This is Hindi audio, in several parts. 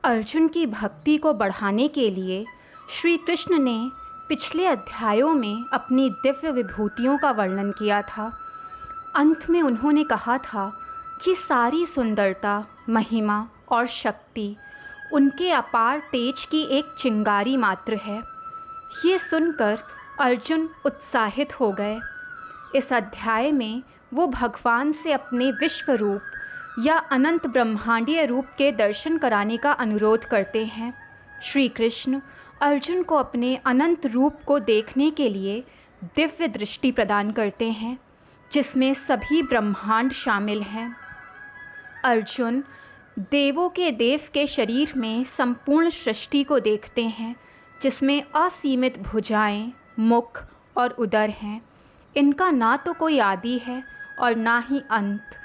अर्जुन की भक्ति को बढ़ाने के लिए श्री कृष्ण ने पिछले अध्यायों में अपनी दिव्य विभूतियों का वर्णन किया था। अंत में उन्होंने कहा था कि सारी सुंदरता, महिमा और शक्ति उनके अपार तेज की एक चिंगारी मात्र है। ये सुनकर अर्जुन उत्साहित हो गए। इस अध्याय में वो भगवान से अपने विश्व रूप या अनंत ब्रह्मांडीय रूप के दर्शन कराने का अनुरोध करते हैं। श्री कृष्ण अर्जुन को अपने अनंत रूप को देखने के लिए दिव्य दृष्टि प्रदान करते हैं, जिसमें सभी ब्रह्मांड शामिल हैं। अर्जुन देवों के देव के शरीर में संपूर्ण सृष्टि को देखते हैं, जिसमें असीमित भुजाएं, मुख और उदर हैं। इनका ना तो कोई आदि है और ना ही अंत।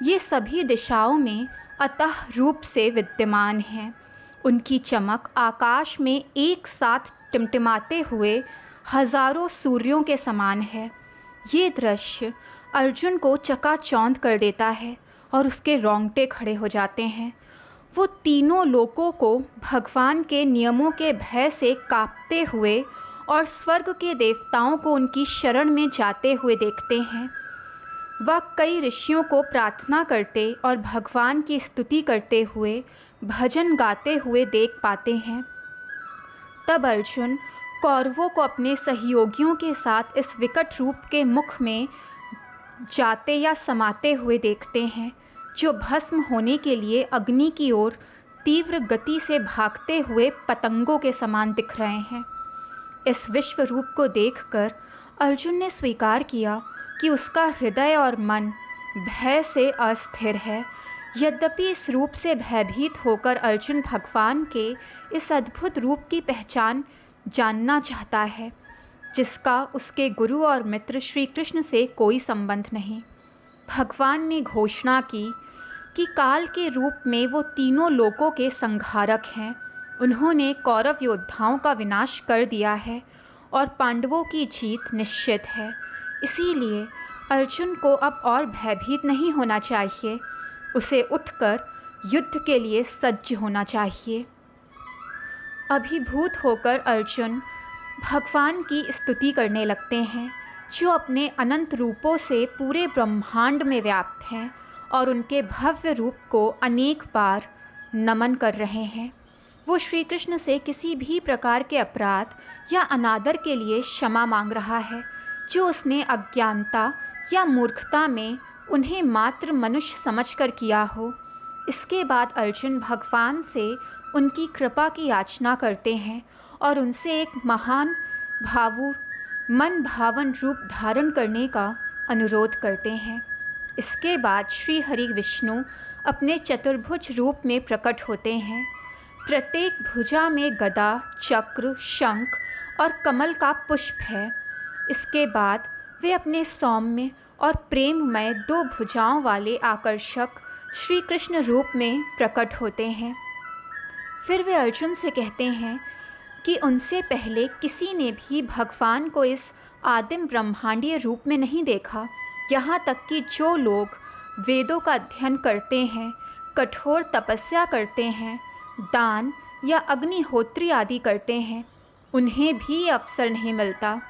ये सभी दिशाओं में अतः रूप से विद्यमान हैं। उनकी चमक आकाश में एक साथ टिमटिमाते हुए हजारों सूर्यों के समान है। ये दृश्य अर्जुन को चकाचौंध कर देता है और उसके रोंगटे खड़े हो जाते हैं। वो तीनों लोकों को भगवान के नियमों के भय से कांपते हुए और स्वर्ग के देवताओं को उनकी शरण में जाते हुए देखते हैं। वह कई ऋषियों को प्रार्थना करते और भगवान की स्तुति करते हुए भजन गाते हुए देख पाते हैं। तब अर्जुन कौरवों को अपने सहयोगियों के साथ इस विकट रूप के मुख में जाते या समाते हुए देखते हैं, जो भस्म होने के लिए अग्नि की ओर तीव्र गति से भागते हुए पतंगों के समान दिख रहे हैं। इस विश्व रूप को देखकर अर्जुन ने स्वीकार किया कि उसका हृदय और मन भय से अस्थिर है। यद्यपि इस रूप से भयभीत होकर अर्जुन भगवान के इस अद्भुत रूप की पहचान जानना चाहता है, जिसका उसके गुरु और मित्र श्री कृष्ण से कोई संबंध नहीं। भगवान ने घोषणा की कि काल के रूप में वो तीनों लोकों के संहारक हैं। उन्होंने कौरव योद्धाओं का विनाश कर दिया है और पांडवों की जीत निश्चित है। इसीलिए अर्जुन को अब और भयभीत नहीं होना चाहिए। उसे उठकर युद्ध के लिए सज्ज होना चाहिए। अभिभूत होकर अर्जुन भगवान की स्तुति करने लगते हैं, जो अपने अनंत रूपों से पूरे ब्रह्मांड में व्याप्त हैं और उनके भव्य रूप को अनेक बार नमन कर रहे हैं। वो श्री कृष्ण से किसी भी प्रकार के अपराध या अनादर के लिए क्षमा मांग रहा है, जो उसने अज्ञानता या मूर्खता में उन्हें मात्र मनुष्य समझकर किया हो। इसके बाद अर्जुन भगवान से उनकी कृपा की याचना करते हैं और उनसे एक महान मन भावन रूप धारण करने का अनुरोध करते हैं। इसके बाद श्री हरि विष्णु अपने चतुर्भुज रूप में प्रकट होते हैं। प्रत्येक भुजा में गदा, चक्र, शंख और कमल का पुष्प है। इसके बाद वे अपने सौम्य और प्रेममय दो भुजाओं वाले आकर्षक श्री कृष्ण रूप में प्रकट होते हैं। फिर वे अर्जुन से कहते हैं कि उनसे पहले किसी ने भी भगवान को इस आदिम ब्रह्मांडीय रूप में नहीं देखा। यहाँ तक कि जो लोग वेदों का अध्ययन करते हैं, कठोर तपस्या करते हैं, दान या अग्निहोत्री आदि करते हैं, उन्हें भी अवसर नहीं मिलता।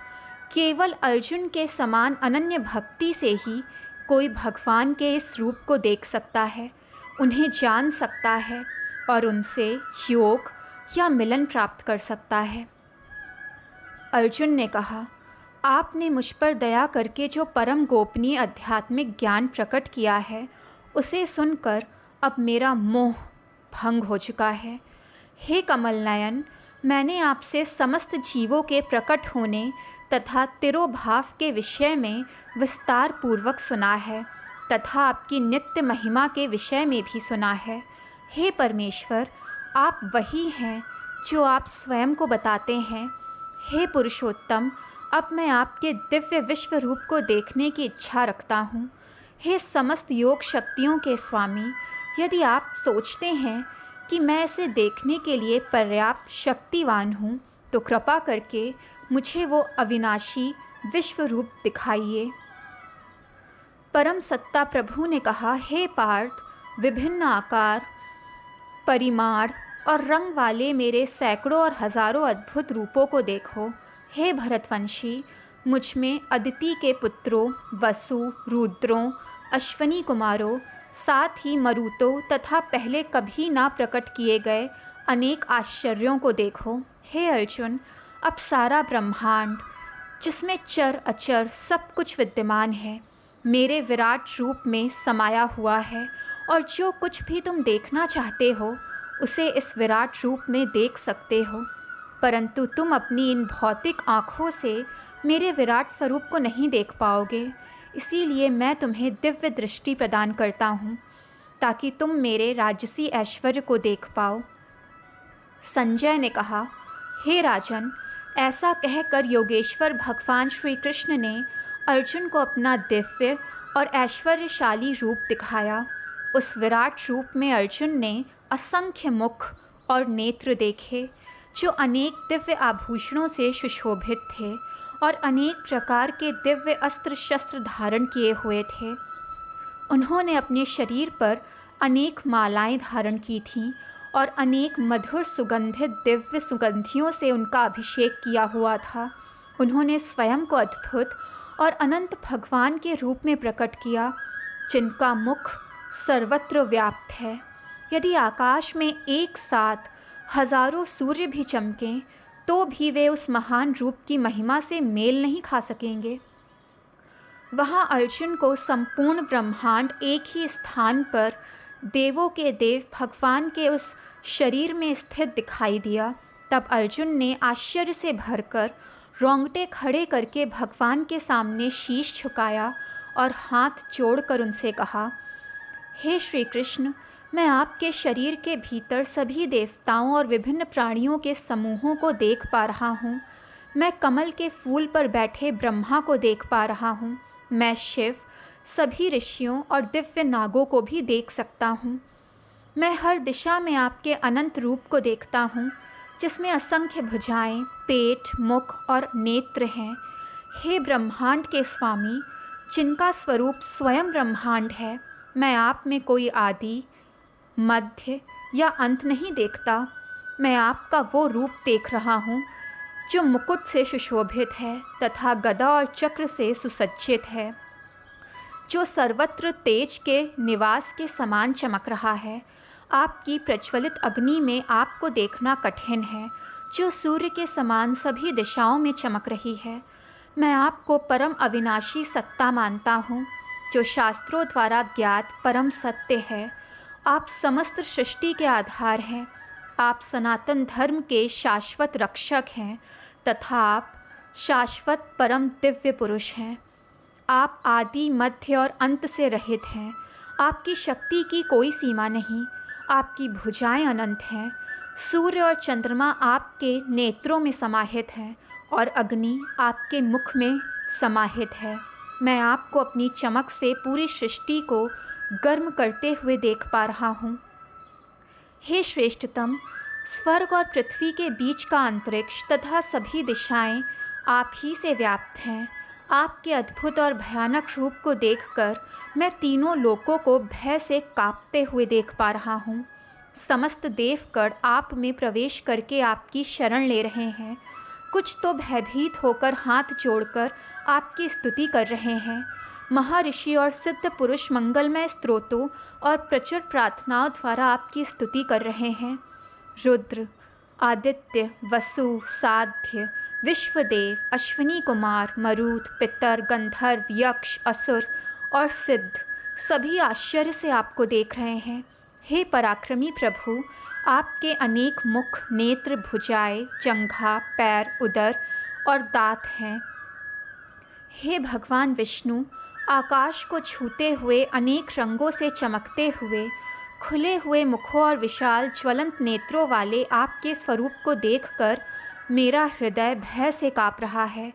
केवल अर्जुन के समान अनन्य भक्ति से ही कोई भगवान के इस रूप को देख सकता है, उन्हें जान सकता है और उनसे योग या मिलन प्राप्त कर सकता है। अर्जुन ने कहा, आपने मुझ पर दया करके जो परम गोपनीय आध्यात्मिक ज्ञान प्रकट किया है, उसे सुनकर अब मेरा मोह भंग हो चुका है। हे कमल नयन, मैंने आपसे समस्त जीवों के प्रकट होने तथा तिरोभाव के विषय में विस्तार पूर्वक सुना है तथा आपकी नित्य महिमा के विषय में भी सुना है। हे परमेश्वर, आप वही हैं जो आप स्वयं को बताते हैं। हे पुरुषोत्तम, अब मैं आपके दिव्य विश्व रूप को देखने की इच्छा रखता हूँ। हे समस्त योग शक्तियों के स्वामी, यदि आप सोचते हैं कि मैं इसे देखने के लिए पर्याप्त शक्तिवान हूँ, तो कृपा करके मुझे वो अविनाशी विश्व रूप दिखाइए। परम सत्ता प्रभु ने कहा, हे पार्थ, विभिन्न आकार, परिमाण और रंग वाले मेरे सैकड़ों और हज़ारों अद्भुत रूपों को देखो। हे भरतवंशी, मुझ में अदिति के पुत्रों, वसु, रुद्रों, अश्वनी कुमारों, साथ ही मरुतों तथा पहले कभी ना प्रकट किए गए अनेक आश्चर्यों को देखो। हे अर्जुन, अब सारा ब्रह्मांड, जिसमें चर अचर सब कुछ विद्यमान है, मेरे विराट रूप में समाया हुआ है, और जो कुछ भी तुम देखना चाहते हो उसे इस विराट रूप में देख सकते हो। परंतु तुम अपनी इन भौतिक आँखों से मेरे विराट स्वरूप को नहीं देख पाओगे। इसीलिए मैं तुम्हें दिव्य दृष्टि प्रदान करता हूँ, ताकि तुम मेरे राजसी ऐश्वर्य को देख पाओ। संजय ने कहा, हे राजन, ऐसा कहकर योगेश्वर भगवान श्री कृष्ण ने अर्जुन को अपना दिव्य और ऐश्वर्यशाली रूप दिखाया। उस विराट रूप में अर्जुन ने असंख्य मुख और नेत्र देखे, जो अनेक दिव्य आभूषणों से सुशोभित थे और अनेक प्रकार के दिव्य अस्त्र शस्त्र धारण किए हुए थे। उन्होंने अपने शरीर पर अनेक मालाएं धारण की थीं और अनेक मधुर सुगंधित दिव्य सुगंधियों से उनका अभिषेक किया हुआ था। उन्होंने स्वयं को अद्भुत और अनंत भगवान के रूप में प्रकट किया, जिनका मुख सर्वत्र व्याप्त है। यदि आकाश में एक साथ हजारों सूर्य भी चमकें तो भी वे उस महान रूप की महिमा से मेल नहीं खा सकेंगे। वहाँ अर्जुन को संपूर्ण ब्रह्मांड एक ही स्थान पर देवों के देव भगवान के उस शरीर में स्थित दिखाई दिया। तब अर्जुन ने आश्चर्य से भरकर रोंगटे खड़े करके भगवान के सामने शीश झुकाया और हाथ जोड़कर उनसे कहा, हे श्री कृष्ण, मैं आपके शरीर के भीतर सभी देवताओं और विभिन्न प्राणियों के समूहों को देख पा रहा हूँ। मैं कमल के फूल पर बैठे ब्रह्मा को देख पा रहा हूँ। मैं शिव, सभी ऋषियों और दिव्य नागों को भी देख सकता हूँ। मैं हर दिशा में आपके अनंत रूप को देखता हूँ, जिसमें असंख्य भुजाएं, पेट, मुख और नेत्र हैं। हे ब्रह्मांड के स्वामी, जिनका स्वरूप स्वयं ब्रह्मांड है, मैं आप में कोई आदि, मध्य या अंत नहीं देखता। मैं आपका वो रूप देख रहा हूँ जो मुकुट से सुशोभित है तथा गदा और चक्र से सुसज्जित है, जो सर्वत्र तेज के निवास के समान चमक रहा है। आपकी प्रज्वलित अग्नि में आपको देखना कठिन है, जो सूर्य के समान सभी दिशाओं में चमक रही है। मैं आपको परम अविनाशी सत्ता मानता हूँ, जो शास्त्रों द्वारा ज्ञात परम सत्य है। आप समस्त सृष्टि के आधार हैं। आप सनातन धर्म के शाश्वत रक्षक हैं तथा आप शाश्वत परम दिव्य पुरुष हैं। आप आदि, मध्य और अंत से रहित हैं। आपकी शक्ति की कोई सीमा नहीं। आपकी भुजाएं अनंत हैं। सूर्य और चंद्रमा आपके नेत्रों में समाहित हैं और अग्नि आपके मुख में समाहित है। मैं आपको अपनी चमक से पूरी सृष्टि को गर्म करते हुए देख पा रहा हूँ। हे श्रेष्ठतम, स्वर्ग और पृथ्वी के बीच का अंतरिक्ष तथा सभी दिशाएं आप ही से व्याप्त हैं। आपके अद्भुत और भयानक रूप को देखकर मैं तीनों लोकों को भय से कांपते हुए देख पा रहा हूँ। समस्त देवगण आप में प्रवेश करके आपकी शरण ले रहे हैं। कुछ तो भयभीत होकर हाथ जोड़कर आपकी स्तुति कर रहे हैं। महर्षि और सिद्ध पुरुष मंगलमय स्तोत्रों और प्रचुर प्रार्थनाओं द्वारा आपकी स्तुति कर रहे हैं। रुद्र, आदित्य, वसु, साध्य, विश्वदेव, अश्विनी कुमार, मरुत, पितर, गंधर्व, यक्ष, असुर और सिद्ध सभी आश्चर्य से आपको देख रहे हैं। हे पराक्रमी प्रभु, आपके अनेक मुख, नेत्र, भुजाएं, जंघा, पैर, उदर और दांत हैं। हे भगवान विष्णु, आकाश को छूते हुए अनेक रंगों से चमकते हुए खुले हुए मुखों और विशाल ज्वलंत नेत्रों वाले आपके स्वरूप को देखकर मेरा हृदय भय से काँप रहा है।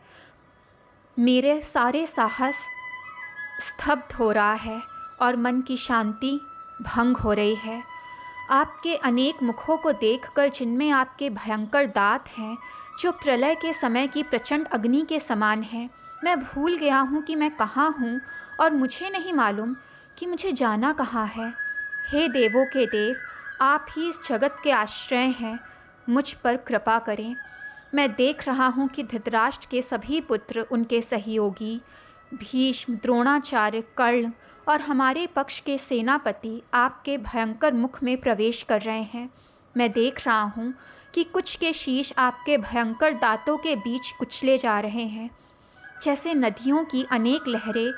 मेरे सारे साहस स्तब्ध हो रहा है और मन की शांति भंग हो रही है। आपके अनेक मुखों को देखकर, जिनमें आपके भयंकर दांत हैं जो प्रलय के समय की प्रचंड अग्नि के समान हैं, मैं भूल गया हूँ कि मैं कहाँ हूँ और मुझे नहीं मालूम कि मुझे जाना कहाँ है। हे देवों के देव, आप ही इस जगत के आश्रय हैं, मुझ पर कृपा करें। मैं देख रहा हूँ कि धृतराष्ट्र के सभी पुत्र, उनके सहयोगी भीष्म, द्रोणाचार्य, कर्ण और हमारे पक्ष के सेनापति आपके भयंकर मुख में प्रवेश कर रहे हैं। मैं देख रहा हूँ कि कुछ के शीश आपके भयंकर दांतों के बीच कुचले जा रहे हैं। जैसे नदियों की अनेक लहरें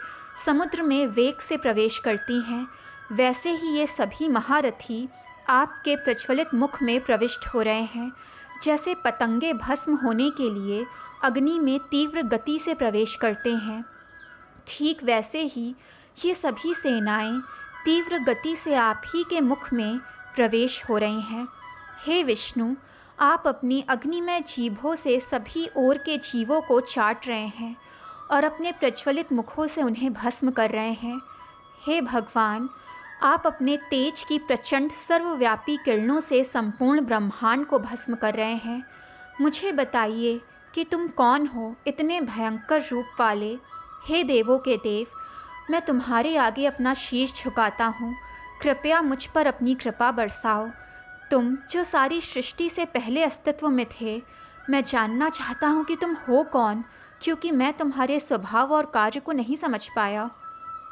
समुद्र में वेग से प्रवेश करती हैं, वैसे ही ये सभी महारथी आपके प्रज्वलित मुख में प्रविष्ट हो रहे हैं। जैसे पतंगे भस्म होने के लिए अग्नि में तीव्र गति से प्रवेश करते हैं, ठीक वैसे ही ये सभी सेनाएं तीव्र गति से आप ही के मुख में प्रवेश हो रही हैं। हे विष्णु, आप अपनी अग्निमय जीभों से सभी ओर के जीवों को चाट रहे हैं और अपने प्रज्वलित मुखों से उन्हें भस्म कर रहे हैं। हे भगवान, आप अपने तेज की प्रचंड सर्वव्यापी किरणों से संपूर्ण ब्रह्मांड को भस्म कर रहे हैं। मुझे बताइए कि तुम कौन हो, इतने भयंकर रूप वाले। हे देवों के देव, मैं तुम्हारे आगे अपना शीश झुकाता हूँ। कृपया मुझ पर अपनी कृपा बरसाओ। तुम जो सारी सृष्टि से पहले अस्तित्व में थे, मैं जानना चाहता हूँ कि तुम हो कौन, क्योंकि मैं तुम्हारे स्वभाव और कार्य को नहीं समझ पाया।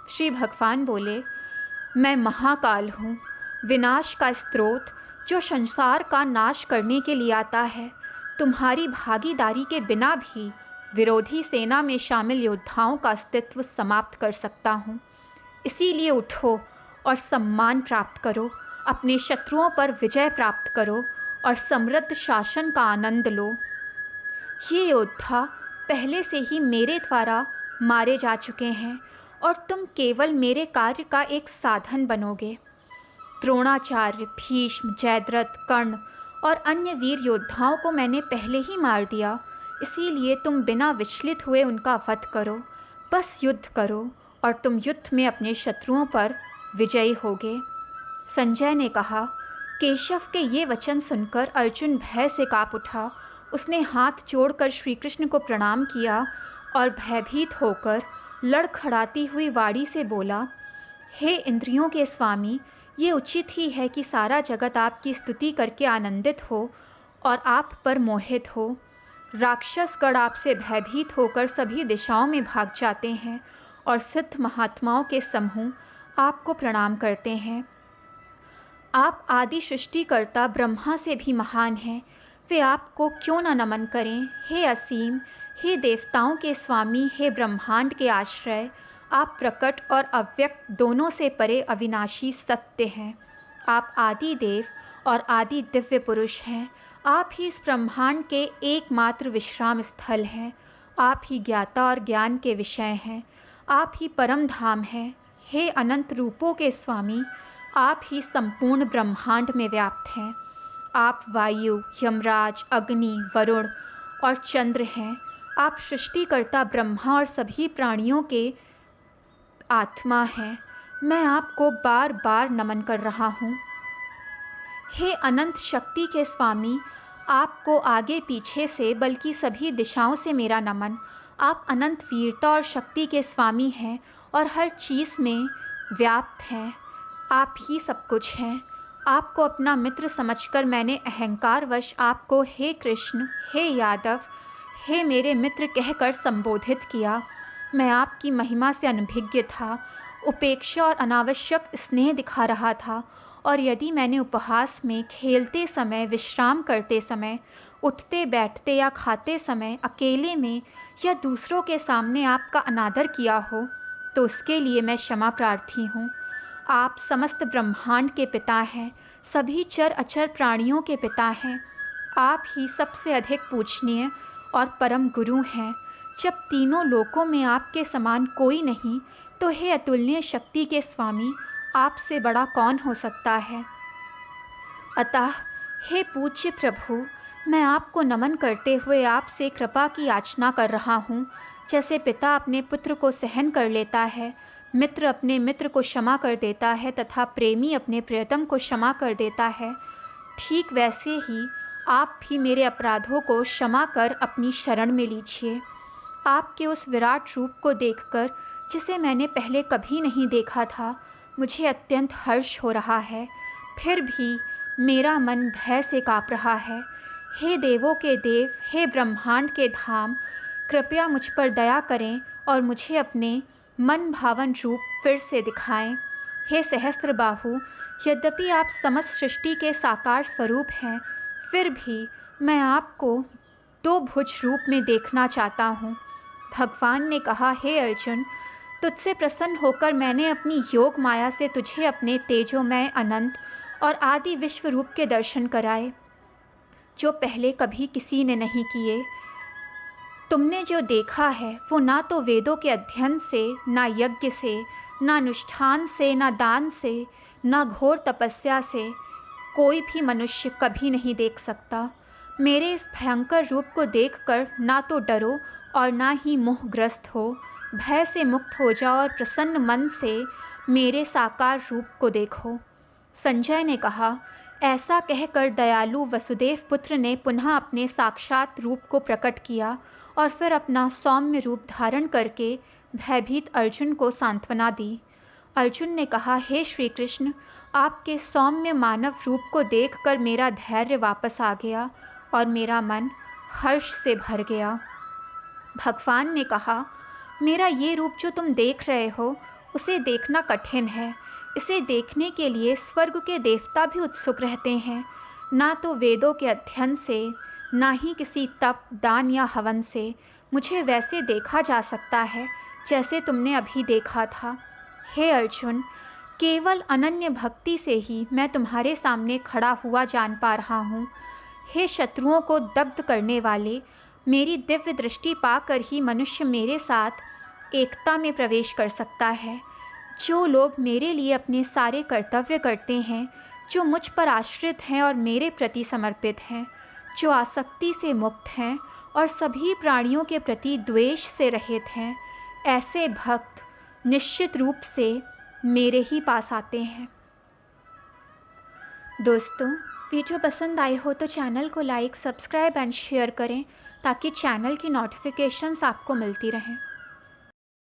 श्री भगवान बोले, मैं महाकाल हूँ, विनाश का स्रोत, जो संसार का नाश करने के लिए आता है। तुम्हारी भागीदारी के बिना भी विरोधी सेना में शामिल योद्धाओं का अस्तित्व समाप्त कर सकता हूँ। इसीलिए उठो और सम्मान प्राप्त करो, अपने शत्रुओं पर विजय प्राप्त करो और समृद्ध शासन का आनंद लो। ये योद्धा पहले से ही मेरे द्वारा मारे जा चुके हैं और तुम केवल मेरे कार्य का एक साधन बनोगे। द्रोणाचार्य, भीष्म, जयद्रथ, कर्ण और अन्य वीर योद्धाओं को मैंने पहले ही मार दिया, इसीलिए तुम बिना विचलित हुए उनका वध करो। बस युद्ध करो और तुम युद्ध में अपने शत्रुओं पर विजयी होगे। संजय ने कहा। केशव के ये वचन सुनकर अर्जुन भय से काँप उठा। उसने हाथ जोड़कर श्री कृष्ण को प्रणाम किया और भयभीत होकर लड़खड़ाती हुई वाणी से बोला, हे इंद्रियों के स्वामी, ये उचित ही है कि सारा जगत आपकी स्तुति करके आनंदित हो और आप पर मोहित हो। राक्षसगण आपसे भयभीत होकर सभी दिशाओं में भाग जाते हैं और सिद्ध महात्माओं के समूह आपको प्रणाम करते हैं। आप आदि सृष्टिकर्ता ब्रह्मा से भी महान हैं, वे आपको क्यों न नमन करें। हे असीम, हे देवताओं के स्वामी, हे ब्रह्मांड के आश्रय, आप प्रकट और अव्यक्त दोनों से परे अविनाशी सत्य हैं। आप आदि देव और आदि दिव्य पुरुष हैं। आप ही इस ब्रह्मांड के एकमात्र विश्राम स्थल हैं। आप ही ज्ञाता और ज्ञान के विषय हैं। आप ही परम धाम हैं। हे अनंत रूपों के स्वामी, आप ही संपूर्ण ब्रह्मांड में व्याप्त हैं। आप वायु, यमराज, अग्नि, वरुण और चंद्र हैं। आप सृष्टिकर्ता ब्रह्मा और सभी प्राणियों के आत्मा हैं। मैं आपको बार बार नमन कर रहा हूँ। हे अनंत शक्ति के स्वामी, आपको आगे पीछे से बल्कि सभी दिशाओं से मेरा नमन। आप अनंत वीरता और शक्ति के स्वामी हैं और हर चीज़ में व्याप्त हैं। आप ही सब कुछ हैं। आपको अपना मित्र समझकर मैंने अहंकारवश आपको हे कृष्ण, हे यादव, हे मेरे मित्र कहकर संबोधित किया। मैं आपकी महिमा से अनभिज्ञ था, उपेक्षा और अनावश्यक स्नेह दिखा रहा था, और यदि मैंने उपहास में, खेलते समय, विश्राम करते समय, उठते बैठते या खाते समय, अकेले में या दूसरों के सामने आपका अनादर किया हो, तो उसके लिए मैं क्षमा प्रार्थी हूँ। आप समस्त ब्रह्मांड के पिता हैं, सभी चर अचर प्राणियों के पिता हैं। आप ही सबसे अधिक पूजनीय और परम गुरु हैं। जब तीनों लोकों में आपके समान कोई नहीं, तो हे अतुलनीय शक्ति के स्वामी, आपसे बड़ा कौन हो सकता है। अतः हे पूज्य प्रभु, मैं आपको नमन करते हुए आपसे कृपा की याचना कर रहा हूँ। जैसे पिता अपने पुत्र को सहन कर लेता है, मित्र अपने मित्र को क्षमा कर देता है तथा प्रेमी अपने प्रियतम को क्षमा कर देता है, ठीक वैसे ही आप भी मेरे अपराधों को क्षमा कर अपनी शरण में लीजिए। आपके उस विराट रूप को देखकर, जिसे मैंने पहले कभी नहीं देखा था, मुझे अत्यंत हर्ष हो रहा है। फिर भी मेरा मन भय से काँप रहा है। हे देवों के देव, हे ब्रह्मांड के धाम, कृपया मुझ पर दया करें और मुझे अपने मन भावन रूप फिर से दिखाएं। हे सहस्त्रबाहु, यद्यपि आप समस्त सृष्टि के साकार स्वरूप हैं, फिर भी मैं आपको दो भुज रूप में देखना चाहता हूँ। भगवान ने कहा, हे अर्जुन, तुझसे प्रसन्न होकर मैंने अपनी योग माया से तुझे अपने तेजोमय अनंत और आदि विश्व रूप के दर्शन कराए, जो पहले कभी किसी ने नहीं किए। तुमने जो देखा है वो ना तो वेदों के अध्ययन से, ना यज्ञ से, ना अनुष्ठान से, ना दान से, ना घोर तपस्या से कोई भी मनुष्य कभी नहीं देख सकता। मेरे इस भयंकर रूप को देखकर ना तो डरो और ना ही मोहग्रस्त हो। भय से मुक्त हो जाओ और प्रसन्न मन से मेरे साकार रूप को देखो। संजय ने कहा, ऐसा कहकर दयालु वसुदेव पुत्र ने पुनः अपने साक्षात रूप को प्रकट किया और फिर अपना सौम्य रूप धारण करके भयभीत अर्जुन को सांत्वना दी। अर्जुन ने कहा, हे श्री कृष्ण, आपके सौम्य मानव रूप को देखकर मेरा धैर्य वापस आ गया और मेरा मन हर्ष से भर गया। भगवान ने कहा, मेरा ये रूप जो तुम देख रहे हो उसे देखना कठिन है। इसे देखने के लिए स्वर्ग के देवता भी उत्सुक रहते हैं। ना तो वेदों के अध्ययन से, ना ही किसी तप, दान या हवन से मुझे वैसे देखा जा सकता है जैसे तुमने अभी देखा था। हे अर्जुन, केवल अनन्य भक्ति से ही मैं तुम्हारे सामने खड़ा हुआ जान पा रहा हूँ। हे शत्रुओं को दग्ध करने वाले, मेरी दिव्य दृष्टि पाकर ही मनुष्य मेरे साथ एकता में प्रवेश कर सकता है। जो लोग मेरे लिए अपने सारे कर्तव्य करते हैं, जो मुझ पर आश्रित हैं और मेरे प्रति समर्पित हैं, जो आसक्ति से मुक्त हैं और सभी प्राणियों के प्रति द्वेष से रहित हैं, ऐसे भक्त निश्चित रूप से मेरे ही पास आते हैं। दोस्तों, वीडियो पसंद आई हो तो चैनल को लाइक, सब्सक्राइब एंड शेयर करें ताकि चैनल की नोटिफिकेशंस आपको मिलती रहें।